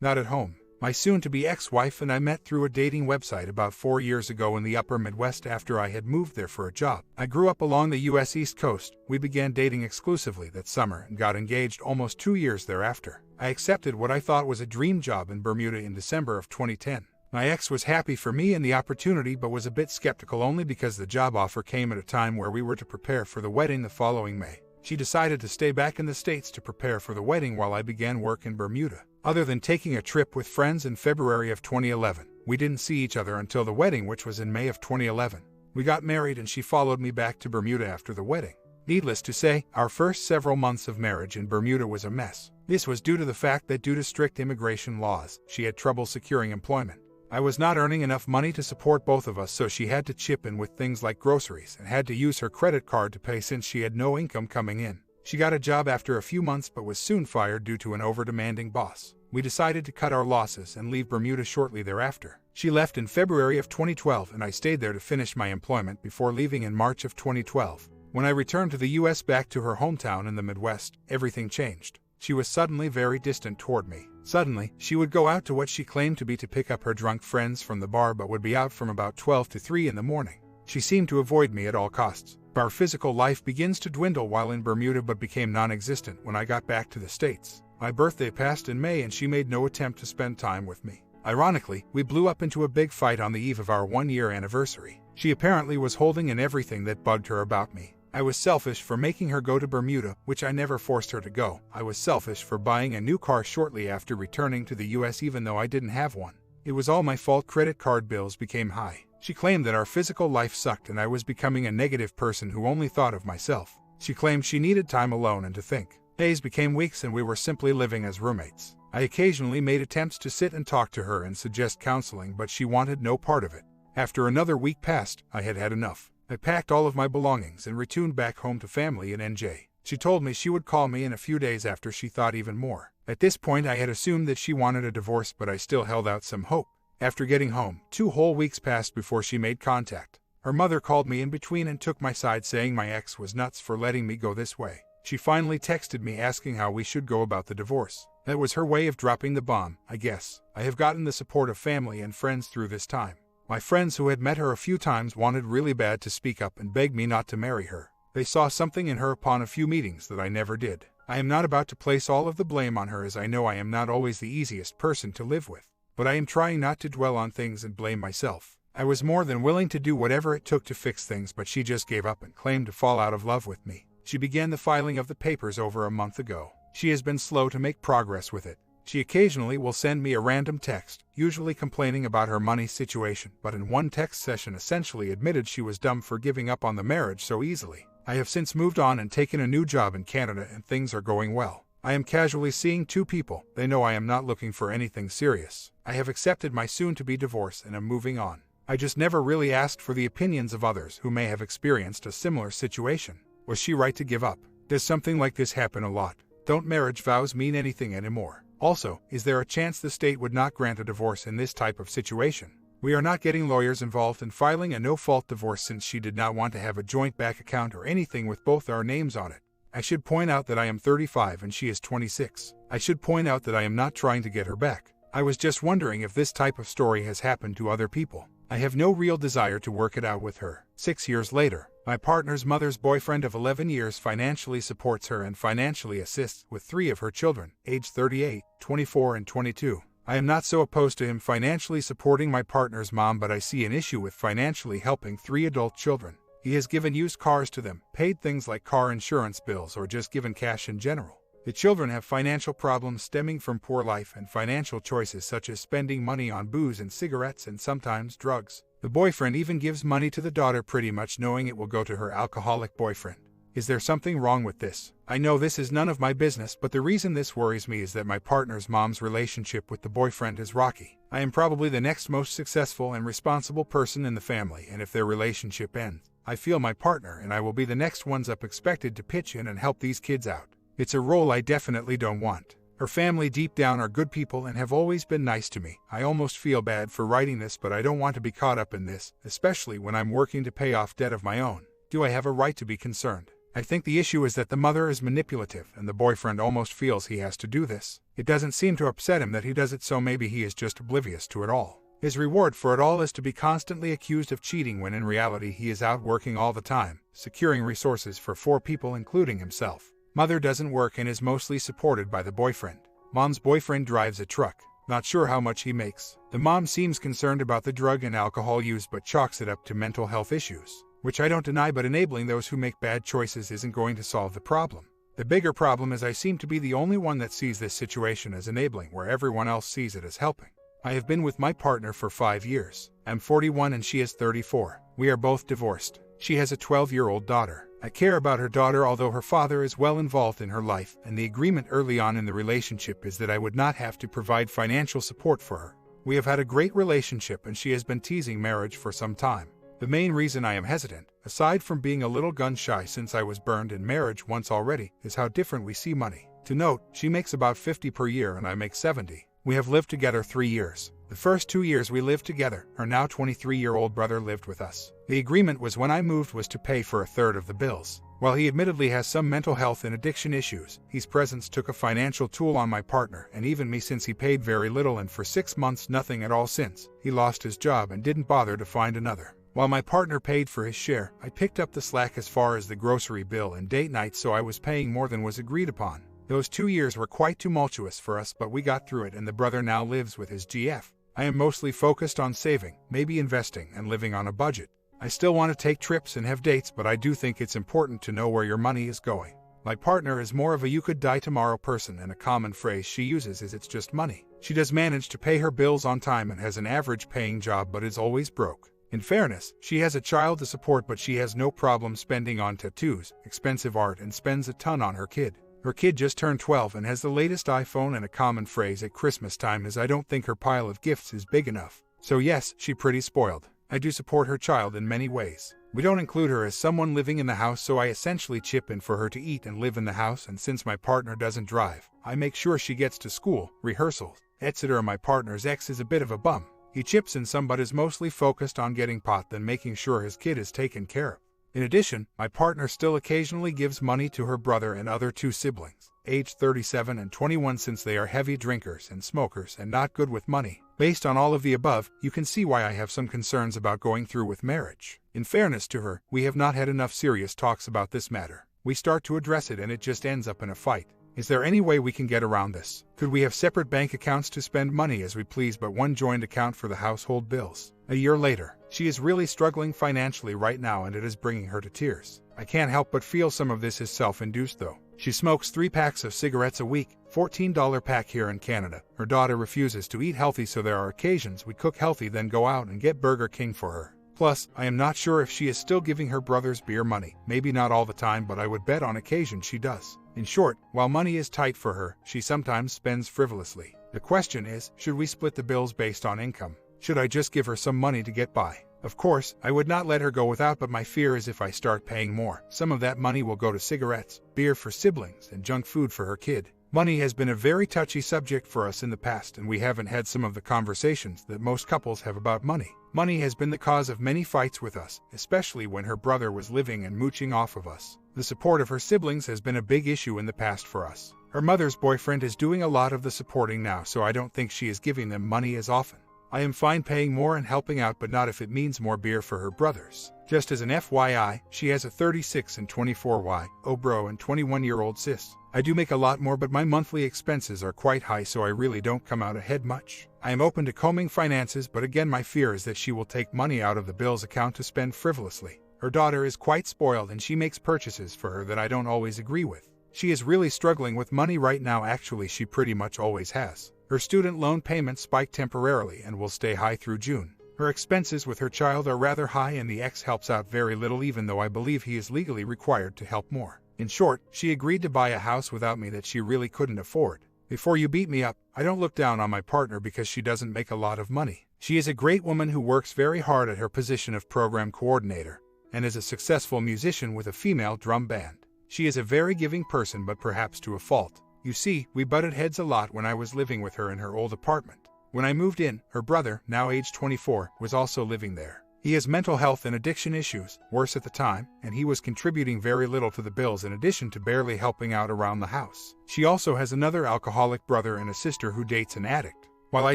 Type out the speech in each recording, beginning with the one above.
Not at home. My soon-to-be ex-wife and I met through a dating website about 4 years ago in the upper Midwest after I had moved there for a job. I grew up along the U.S. East Coast. We began dating exclusively that summer and got engaged almost 2 years thereafter. I accepted what I thought was a dream job in Bermuda in December of 2010. My ex was happy for me and the opportunity but was a bit skeptical only because the job offer came at a time where we were to prepare for the wedding the following May. She decided to stay back in the States to prepare for the wedding while I began work in Bermuda. Other than taking a trip with friends in February of 2011, we didn't see each other until the wedding, which was in May of 2011. We got married and she followed me back to Bermuda after the wedding. Needless to say, our first several months of marriage in Bermuda was a mess. This was due to the fact that due to strict immigration laws, she had trouble securing employment. I was not earning enough money to support both of us, so she had to chip in with things like groceries and had to use her credit card to pay since she had no income coming in. She got a job after a few months but was soon fired due to an over-demanding boss. We decided to cut our losses and leave Bermuda shortly thereafter. She left in February of 2012 and I stayed there to finish my employment before leaving in March of 2012. When I returned to the US back to her hometown in the Midwest, everything changed. She was suddenly very distant toward me. Suddenly, she would go out to what she claimed to be to pick up her drunk friends from the bar but would be out from about 12 to 3 in the morning. She seemed to avoid me at all costs. Our physical life begins to dwindle while in Bermuda but became non-existent when I got back to the States. My birthday passed in May and she made no attempt to spend time with me. Ironically, we blew up into a big fight on the eve of our 1-year anniversary. She apparently was holding in everything that bugged her about me. I was selfish for making her go to Bermuda, which I never forced her to go. I was selfish for buying a new car shortly after returning to the US even though I didn't have one. It was all my fault. Credit card bills became high. She claimed that our physical life sucked and I was becoming a negative person who only thought of myself. She claimed she needed time alone and to think. Days became weeks and we were simply living as roommates. I occasionally made attempts to sit and talk to her and suggest counseling, but she wanted no part of it. After another week passed, I had had enough. I packed all of my belongings and returned back home to family in NJ. She told me she would call me in a few days after she thought even more. At this point I had assumed that she wanted a divorce, but I still held out some hope. After getting home, 2 whole weeks passed before she made contact. Her mother called me in between and took my side, saying my ex was nuts for letting me go this way. She finally texted me asking how we should go about the divorce. That was her way of dropping the bomb, I guess. I have gotten the support of family and friends through this time. My friends who had met her a few times wanted really bad to speak up and beg me not to marry her. They saw something in her upon a few meetings that I never did. I am not about to place all of the blame on her, as I know I am not always the easiest person to live with. But I am trying not to dwell on things and blame myself. I was more than willing to do whatever it took to fix things, but she just gave up and claimed to fall out of love with me. She began the filing of the papers over a month ago. She has been slow to make progress with it. She occasionally will send me a random text, usually complaining about her money situation, but in one text session essentially admitted she was dumb for giving up on the marriage so easily. I have since moved on and taken a new job in Canada and things are going well. I am casually seeing 2 people. They know I am not looking for anything serious. I have accepted my soon-to-be divorce and am moving on. I just never really asked for the opinions of others who may have experienced a similar situation. Was she right to give up? Does something like this happen a lot? Don't marriage vows mean anything anymore? Also, is there a chance the state would not grant a divorce in this type of situation? We are not getting lawyers involved in filing a no-fault divorce since she did not want to have a joint bank account or anything with both our names on it. I should point out that I am 35 and she is 26. I should point out that I am not trying to get her back. I was just wondering if this type of story has happened to other people. I have no real desire to work it out with her. 6 years later, my partner's mother's boyfriend of 11 years financially supports her and financially assists with 3 of her children, aged 38, 24, and 22. I am not so opposed to him financially supporting my partner's mom, but I see an issue with financially helping 3 adult children. He has given used cars to them, paid things like car insurance bills, or just given cash in general. The children have financial problems stemming from poor life and financial choices such as spending money on booze and cigarettes and sometimes drugs. The boyfriend even gives money to the daughter, pretty much knowing it will go to her alcoholic boyfriend. Is there something wrong with this? I know this is none of my business, but the reason this worries me is that my partner's mom's relationship with the boyfriend is rocky. I am probably the next most successful and responsible person in the family, and if their relationship ends, I feel my partner and I will be the next ones up expected to pitch in and help these kids out. It's a role I definitely don't want. Her family deep down are good people and have always been nice to me. I almost feel bad for writing this, but I don't want to be caught up in this, especially when I'm working to pay off debt of my own. Do I have a right to be concerned? I think the issue is that the mother is manipulative and the boyfriend almost feels he has to do this. It doesn't seem to upset him that he does it, so maybe he is just oblivious to it all. His reward for it all is to be constantly accused of cheating when in reality he is out working all the time, securing resources for 4 people including himself. Mother doesn't work and is mostly supported by the boyfriend. Mom's boyfriend drives a truck. Not sure how much he makes. The mom seems concerned about the drug and alcohol use but chalks it up to mental health issues, which I don't deny, but enabling those who make bad choices isn't going to solve the problem. The bigger problem is I seem to be the only one that sees this situation as enabling where everyone else sees it as helping. I have been with my partner for 5 years. I'm 41 and she is 34. We are both divorced. She has a 12-year-old daughter. I care about her daughter, although her father is well involved in her life, and the agreement early on in the relationship is that I would not have to provide financial support for her. We have had a great relationship and she has been teasing marriage for some time. The main reason I am hesitant, aside from being a little gun-shy since I was burned in marriage once already, is how different we see money. To note, she makes about $50 per year and I make $70. We have lived together 3 years. The first 2 years we lived together, her now 23-year-old brother lived with us. The agreement was when I moved was to pay for a third of the bills. While he admittedly has some mental health and addiction issues, his presence took a financial toll on my partner and even me, since he paid very little and for 6 months nothing at all since he lost his job and didn't bother to find another. While my partner paid for his share, I picked up the slack as far as the grocery bill and date night, so I was paying more than was agreed upon. Those 2 years were quite tumultuous for us, but we got through it and the brother now lives with his GF. I am mostly focused on saving, maybe investing, and living on a budget. I still want to take trips and have dates, but I do think it's important to know where your money is going. My partner is more of a "you could die tomorrow" person, and a common phrase she uses is "it's just money." She does manage to pay her bills on time and has an average paying job, but is always broke. In fairness, she has a child to support, but she has no problem spending on tattoos, expensive art, and spends a ton on her kid. Her kid just turned 12 and has the latest iPhone, and a common phrase at Christmas time is "I don't think her pile of gifts is big enough." So yes, she pretty spoiled. I do support her child in many ways. We don't include her as someone living in the house, so I essentially chip in for her to eat and live in the house, and since my partner doesn't drive, I make sure she gets to school, rehearsals, etc. My partner's ex is a bit of a bum. He chips in some but is mostly focused on getting pot than making sure his kid is taken care of. In addition, my partner still occasionally gives money to her brother and other 2 siblings, aged 37 and 21, since they are heavy drinkers and smokers and not good with money. Based on all of the above, you can see why I have some concerns about going through with marriage. In fairness to her, we have not had enough serious talks about this matter. We start to address it and it just ends up in a fight. Is there any way we can get around this? Could we have separate bank accounts to spend money as we please, but one joint account for the household bills? A year later, she is really struggling financially right now and it is bringing her to tears. I can't help but feel some of this is self-induced though. She smokes 3 packs of cigarettes a week, $14 pack here in Canada. Her daughter refuses to eat healthy, so there are occasions we cook healthy then go out and get Burger King for her. Plus, I am not sure if she is still giving her brother's beer money. Maybe not all the time, but I would bet on occasion she does. In short, while money is tight for her, she sometimes spends frivolously. The question is, should we split the bills based on income? Should I just give her some money to get by? Of course, I would not let her go without, but my fear is if I start paying more, some of that money will go to cigarettes, beer for siblings, and junk food for her kid. Money has been a very touchy subject for us in the past, and we haven't had some of the conversations that most couples have about money. Money has been the cause of many fights with us, especially when her brother was living and mooching off of us. The support of her siblings has been a big issue in the past for us. Her mother's boyfriend is doing a lot of the supporting now, so I don't think she is giving them money as often. I am fine paying more and helping out, but not if it means more beer for her brothers. Just as an FYI, she has a 36 and 24Y, bro, and 21-year-old sis. I do make a lot more, but my monthly expenses are quite high, so I really don't come out ahead much. I am open to combing finances, but again my fear is that she will take money out of the bills account to spend frivolously. Her daughter is quite spoiled and she makes purchases for her that I don't always agree with. She is really struggling with money right now. Actually, she pretty much always has. Her student loan payments spiked temporarily and will stay high through June. Her expenses with her child are rather high and the ex helps out very little, even though I believe he is legally required to help more. In short, she agreed to buy a house without me that she really couldn't afford. Before you beat me up, I don't look down on my partner because she doesn't make a lot of money. She is a great woman who works very hard at her position of program coordinator and is a successful musician with a female drum band. She is a very giving person, but perhaps to a fault. You see, we butted heads a lot when I was living with her in her old apartment. When I moved in, her brother, now age 24, was also living there. He has mental health and addiction issues, worse at the time, and he was contributing very little to the bills in addition to barely helping out around the house. She also has another alcoholic brother and a sister who dates an addict. While I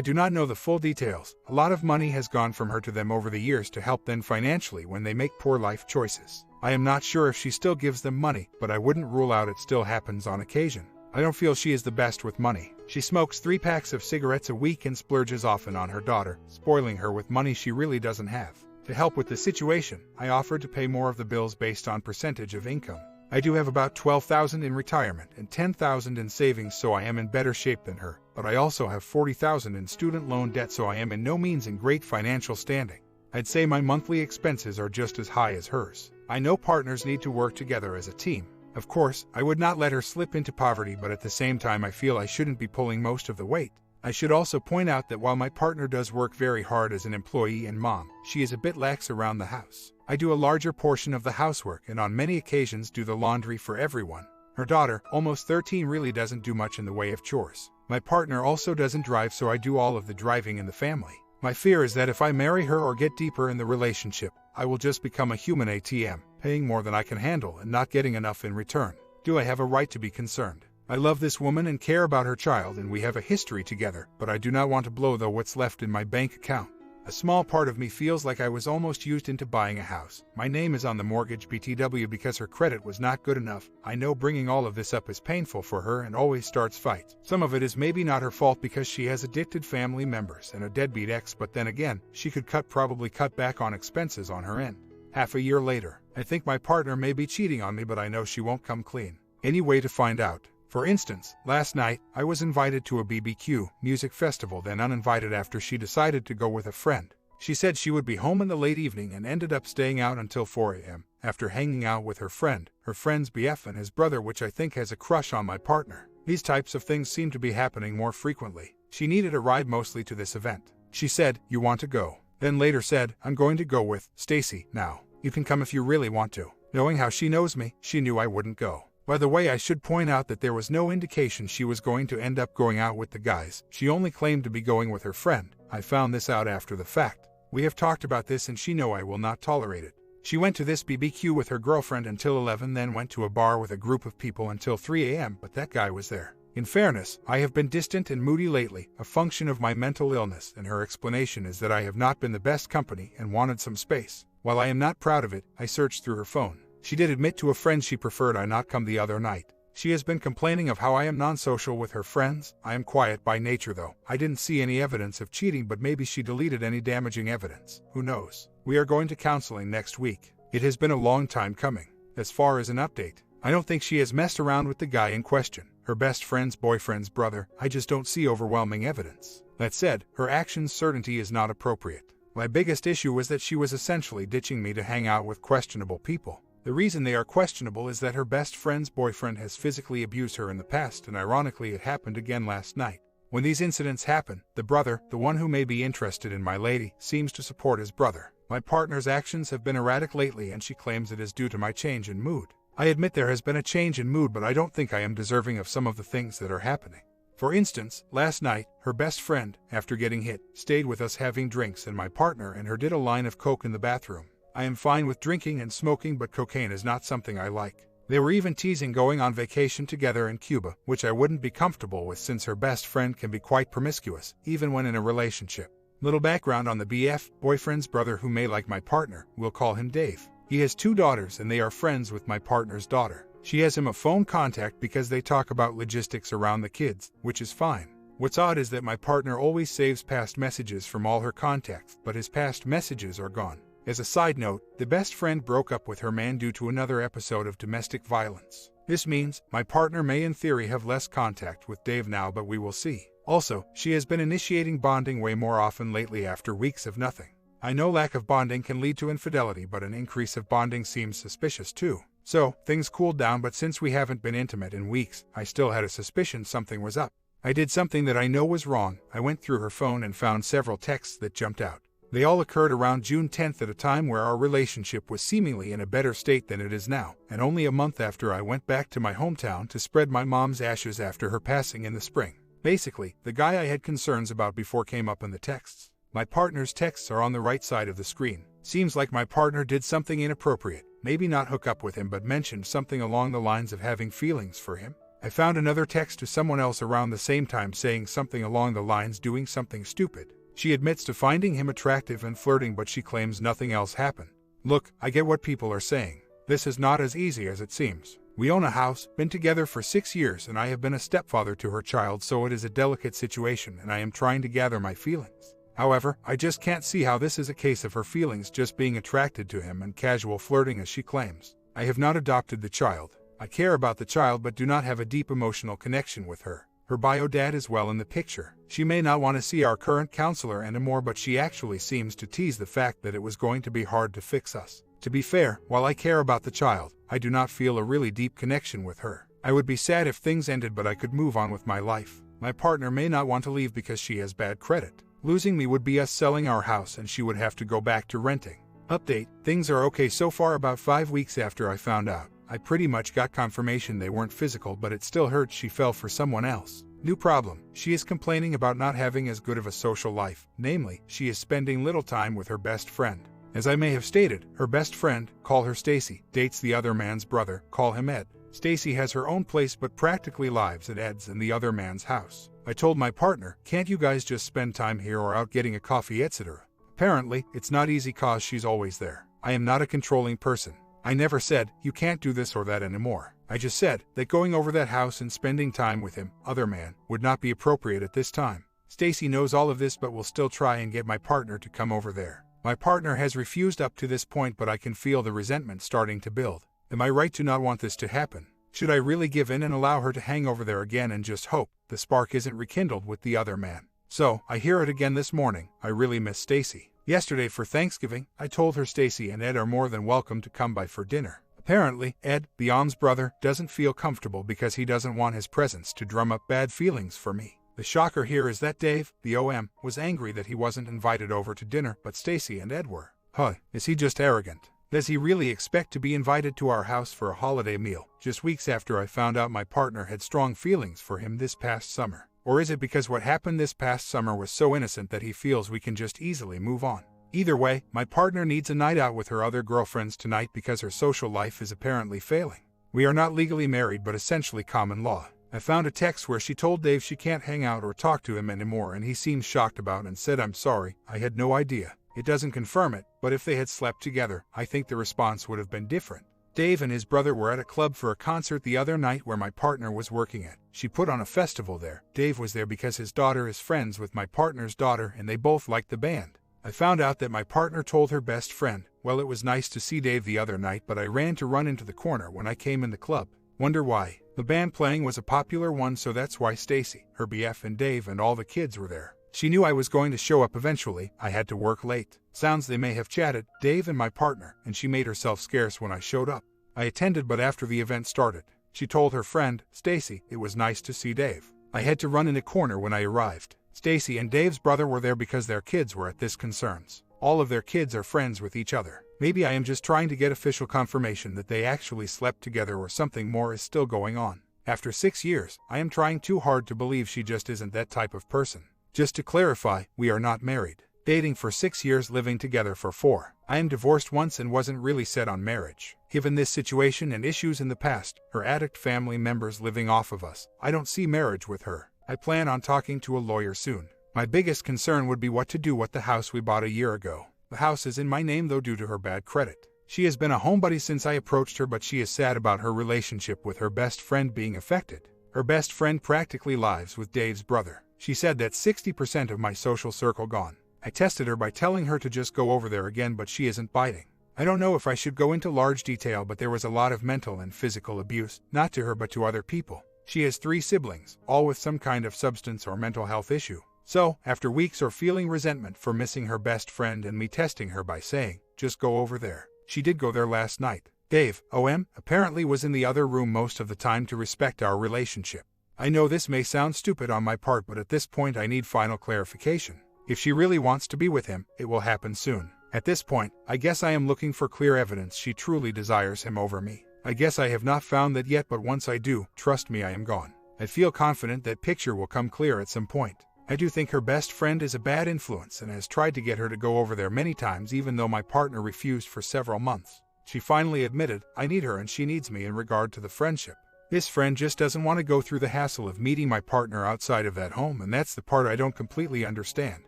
do not know the full details, a lot of money has gone from her to them over the years to help them financially when they make poor life choices. I am not sure if she still gives them money, but I wouldn't rule out it still happens on occasion. I don't feel she is the best with money. She smokes 3 packs of cigarettes a week and splurges often on her daughter, spoiling her with money she really doesn't have. To help with the situation, I offered to pay more of the bills based on percentage of income. I do have about $12,000 in retirement and $10,000 in savings, so I am in better shape than her, but I also have $40,000 in student loan debt, so I am in no means in great financial standing. I'd say my monthly expenses are just as high as hers. I know partners need to work together as a team. Of course, I would not let her slip into poverty, but at the same time I feel I shouldn't be pulling most of the weight. I should also point out that while my partner does work very hard as an employee and mom, she is a bit lax around the house. I do a larger portion of the housework and on many occasions do the laundry for everyone. Her daughter, almost 13, really doesn't do much in the way of chores. My partner also doesn't drive, so I do all of the driving in the family. My fear is that if I marry her or get deeper in the relationship, I will just become a human ATM, paying more than I can handle and not getting enough in return. Do I have a right to be concerned? I love this woman and care about her child, and we have a history together, but I do not want to blow what's left in my bank account. A small part of me feels like I was almost used into buying a house. My name is on the mortgage BTW because her credit was not good enough. I know bringing all of this up is painful for her and always starts fights. Some of it is maybe not her fault because she has addicted family members and a deadbeat ex, but then again, she could probably cut back on expenses on her end. Half a year later, I think my partner may be cheating on me, but I know she won't come clean. Any way to find out? For instance, last night, I was invited to a BBQ music festival, then uninvited after she decided to go with a friend. She said she would be home in the late evening and ended up staying out until 4 a.m. after hanging out with her friend's BF and his brother, which I think has a crush on my partner. These types of things seem to be happening more frequently. She needed a ride mostly to this event. She said, "You want to go?" Then later said, "I'm going to go with Stacy now. You can come if you really want to." Knowing how she knows me, she knew I wouldn't go. By the way, I should point out that there was no indication she was going to end up going out with the guys. She only claimed to be going with her friend. I found this out after the fact. We have talked about this and she knows I will not tolerate it. She went to this BBQ with her girlfriend until 11, then went to a bar with a group of people until 3 a.m., but that guy was there. In fairness, I have been distant and moody lately, a function of my mental illness, and her explanation is that I have not been the best company and wanted some space. While I am not proud of it, I searched through her phone. She did admit to a friend she preferred I not come the other night. She has been complaining of how I am non-social with her friends. I am quiet by nature though. I didn't see any evidence of cheating, but maybe she deleted any damaging evidence. Who knows? We are going to counseling next week. It has been a long time coming. As far as an update, I don't think she has messed around with the guy in question, her best friend's boyfriend's brother. I just don't see overwhelming evidence. That said, her actions' certainty is not appropriate. My biggest issue was that she was essentially ditching me to hang out with questionable people. The reason they are questionable is that her best friend's boyfriend has physically abused her in the past, and ironically it happened again last night. When these incidents happen, the brother, the one who may be interested in my lady, seems to support his brother. My partner's actions have been erratic lately and she claims it is due to my change in mood. I admit there has been a change in mood, but I don't think I am deserving of some of the things that are happening. For instance, last night, her best friend, after getting hit, stayed with us having drinks, and my partner and her did a line of coke in the bathroom. I am fine with drinking and smoking, but cocaine is not something I like. They were even teasing going on vacation together in Cuba, which I wouldn't be comfortable with since her best friend can be quite promiscuous, even when in a relationship. Little background on the BF, boyfriend's brother who may like my partner, we'll call him Dave. He has 2 daughters and they are friends with my partner's daughter. She has him a phone contact because they talk about logistics around the kids, which is fine. What's odd is that my partner always saves past messages from all her contacts, but his past messages are gone. As a side note, the best friend broke up with her man due to another episode of domestic violence. This means my partner may in theory have less contact with Dave now, but we will see. Also, she has been initiating bonding way more often lately after weeks of nothing. I know lack of bonding can lead to infidelity, but an increase of bonding seems suspicious too. So, things cooled down, but since we haven't been intimate in weeks, I still had a suspicion something was up. I did something that I know was wrong. I went through her phone and found several texts that jumped out. They all occurred around June 10th at a time where our relationship was seemingly in a better state than it is now, and only a month after I went back to my hometown to spread my mom's ashes after her passing in the spring. Basically, the guy I had concerns about before came up in the texts. My partner's texts are on the right side of the screen. Seems like my partner did something inappropriate, maybe not hook up with him but mentioned something along the lines of having feelings for him. I found another text to someone else around the same time saying something along the lines doing something stupid. She admits to finding him attractive and flirting, but she claims nothing else happened. Look, I get what people are saying. This is not as easy as it seems. We own a house, been together for 6 years, and I have been a stepfather to her child, so it is a delicate situation and I am trying to gather my feelings. However, I just can't see how this is a case of her feelings just being attracted to him and casual flirting as she claims. I have not adopted the child. I care about the child but do not have a deep emotional connection with her. Her bio dad is well in the picture. She may not want to see our current counselor anymore, but she actually seems to tease the fact that it was going to be hard to fix us. To be fair, while I care about the child, I do not feel a really deep connection with her. I would be sad if things ended, but I could move on with my life. My partner may not want to leave because she has bad credit. Losing me would be us selling our house and she would have to go back to renting. Update: things are okay so far. About 5 weeks after I found out, I pretty much got confirmation they weren't physical, but it still hurts. She fell for someone else. New problem: she is complaining about not having as good of a social life, namely, she is spending little time with her best friend. As I may have stated, her best friend, call her Stacy, dates the other man's brother, call him Ed. Stacy has her own place but practically lives at Ed's and the other man's house. I told my partner, can't you guys just spend time here or out getting a coffee, etc. Apparently, it's not easy cause she's always there. I am not a controlling person. I never said, you can't do this or that anymore. I just said that going over that house and spending time with him, other man, would not be appropriate at this time. Stacy knows all of this but will still try and get my partner to come over there. My partner has refused up to this point, but I can feel the resentment starting to build. Am I right to not want this to happen? Should I really give in and allow her to hang over there again and just hope the spark isn't rekindled with the other man? So, I hear it again this morning. I really miss Stacy. Yesterday for Thanksgiving, I told her Stacy and Ed are more than welcome to come by for dinner. Apparently, Ed, Beyond's brother, doesn't feel comfortable because he doesn't want his presence to drum up bad feelings for me. The shocker here is that Dave, the OM, was angry that he wasn't invited over to dinner, but Stacy and Ed were. Huh, is he just arrogant? Does he really expect to be invited to our house for a holiday meal, just weeks after I found out my partner had strong feelings for him this past summer? Or is it because what happened this past summer was so innocent that he feels we can just easily move on? Either way, my partner needs a night out with her other girlfriends tonight because her social life is apparently failing. We are not legally married but essentially common law. I found a text where she told Dave she can't hang out or talk to him anymore, and he seemed shocked about it and said, I'm sorry, I had no idea. It doesn't confirm it, but if they had slept together, I think the response would have been different. Dave and his brother were at a club for a concert the other night where my partner was working at. She put on a festival there. Dave was there because his daughter is friends with my partner's daughter and they both liked the band. I found out that my partner told her best friend, well, it was nice to see Dave the other night, but I ran into the corner when I came in the club. Wonder why? The band playing was a popular one, so that's why Stacy, her BF, and Dave and all the kids were there. She knew I was going to show up eventually. I had to work late. Sounds they may have chatted, Dave and my partner, and she made herself scarce when I showed up. I attended, but after the event started, she told her friend, Stacy, it was nice to see Dave. I had to run in a corner when I arrived. Stacy and Dave's brother were there because their kids were at this concerns. All of their kids are friends with each other. Maybe I am just trying to get official confirmation that they actually slept together or something more is still going on. After 6 years, I am trying too hard to believe she just isn't that type of person. Just to clarify, we are not married. Dating for 6 years, living together for 4. I am divorced once and wasn't really set on marriage. Given this situation and issues in the past, her addict family members living off of us, I don't see marriage with her. I plan on talking to a lawyer soon. My biggest concern would be what to do with the house we bought a year ago. The house is in my name though due to her bad credit. She has been a homebody since I approached her, but she is sad about her relationship with her best friend being affected. Her best friend practically lives with Dave's brother. She said that 60% of my social circle gone. I tested her by telling her to just go over there again, but she isn't biting. I don't know if I should go into large detail, but there was a lot of mental and physical abuse, not to her but to other people. She has 3 siblings, all with some kind of substance or mental health issue. So, after weeks of feeling resentment for missing her best friend and me testing her by saying, just go over there, she did go there last night. Dave, OM, apparently was in the other room most of the time to respect our relationship. I know this may sound stupid on my part, but at this point I need final clarification. If she really wants to be with him, it will happen soon. At this point, I guess I am looking for clear evidence she truly desires him over me. I guess I have not found that yet, but once I do, trust me, I am gone. I feel confident that picture will come clear at some point. I do think her best friend is a bad influence and has tried to get her to go over there many times even though my partner refused for several months. She finally admitted, I need her and she needs me in regard to the friendship. This friend just doesn't want to go through the hassle of meeting my partner outside of that home, and that's the part I don't completely understand.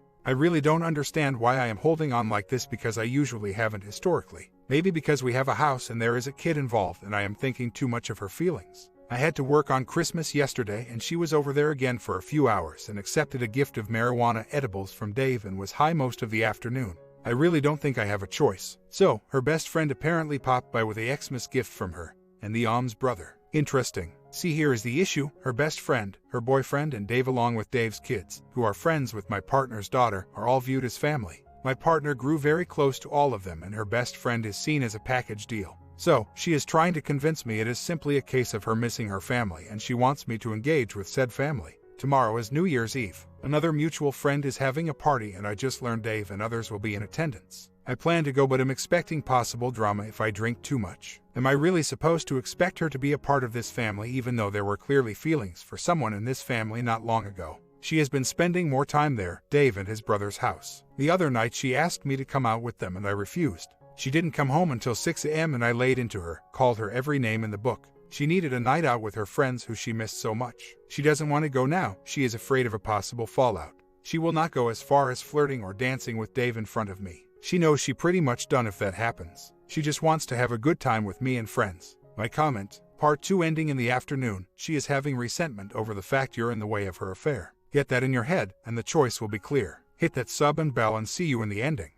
I really don't understand why I am holding on like this because I usually haven't historically. Maybe because we have a house and there is a kid involved and I am thinking too much of her feelings. I had to work on Christmas yesterday and she was over there again for a few hours and accepted a gift of marijuana edibles from Dave and was high most of the afternoon. I really don't think I have a choice. So, her best friend apparently popped by with a Xmas gift from her and the Om's brother. Interesting. See, here is the issue. Her best friend, her boyfriend, and Dave along with Dave's kids, who are friends with my partner's daughter, are all viewed as family. My partner grew very close to all of them and her best friend is seen as a package deal. So, she is trying to convince me it is simply a case of her missing her family and she wants me to engage with said family. Tomorrow is New Year's Eve. Another mutual friend is having a party and I just learned Dave and others will be in attendance. I plan to go but am expecting possible drama if I drink too much. Am I really supposed to expect her to be a part of this family even though there were clearly feelings for someone in this family not long ago? She has been spending more time there, Dave and his brother's house. The other night she asked me to come out with them and I refused. She didn't come home until 6 a.m. and I laid into her, called her every name in the book. She needed a night out with her friends who she missed so much. She doesn't want to go now, she is afraid of a possible fallout. She will not go as far as flirting or dancing with Dave in front of me. She knows she pretty much done if that happens. She just wants to have a good time with me and friends. My comment, part 2 ending in the afternoon, she is having resentment over the fact you're in the way of her affair. Get that in your head, and the choice will be clear. Hit that sub and bell and see you in the ending.